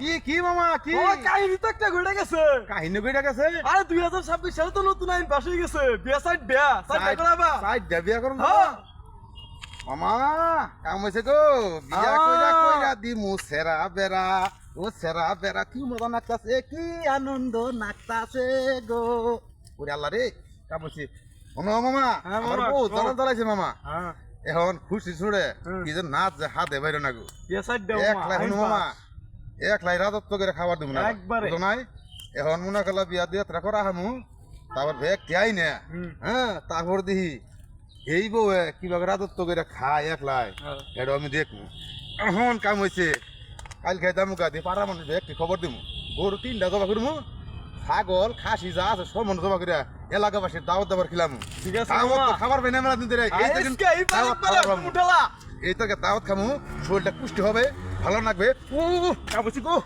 কি কি মামা কি ও কাহিনী তো একটা ঘটে গেছে। কাহিনী কইটা গেছে আরে 2026 সালে তো নতুন আইন পাস হয়ে গেছে, বিয়া সাইড করাবা। সাইড দে বিয়া করুন হ্যাঁ। মামা কাম হইছে গো বিয়া কইরা দিমু সেরা বেরা ও সেরা বেরা কি মজা নাচতাছে কি আনন্দ নাচতাছে গো ওরে আল্লাহ রে কাম হইছে মামা হ্যাঁ, আমার মামা, বউ কও। জড়া জ্বালাইছে মামা হ্যাঁ, এখন খুশি ছুড়ে হুম। কি যে নাচ যে হাতে বাইরে না গো বিয়া সাইড দাও একলাই হনু মামা একলাই রাজত্ব করে খাবার দিব না একবারে। বুঝো নাই এখন মনে করলা বিয়া দিয়ে তারা করা হামু তারপর ব্যাগ টিয়াই না হুম। হ্যাঁ তারপর দেখি এই বউ কিভাবে রাজত্ব করে খায় একলাই হ্যাঁ। এটা আমি দেখবো এখন কাম হয়েছে কাল খাইতাম গাদি পাড়া মানুষ একটি খবর দিব গরু 3টা জবা করবো ছাগল খাসি যা আছে সব মনে জবা করে এলাকাবাসীর দাওয়াত দাবার খিলাম ঠিক আছে মামা। খাবার পাই না মেলা দিন ধরে এই তো আজকে এই দাওয়াত পালা খাবার পাবো। উঠালা। এই তো দাওয়াত খামু শরীরটা পুষ্টি হবে ভালো লাগবে ও কাম হয়েছে গো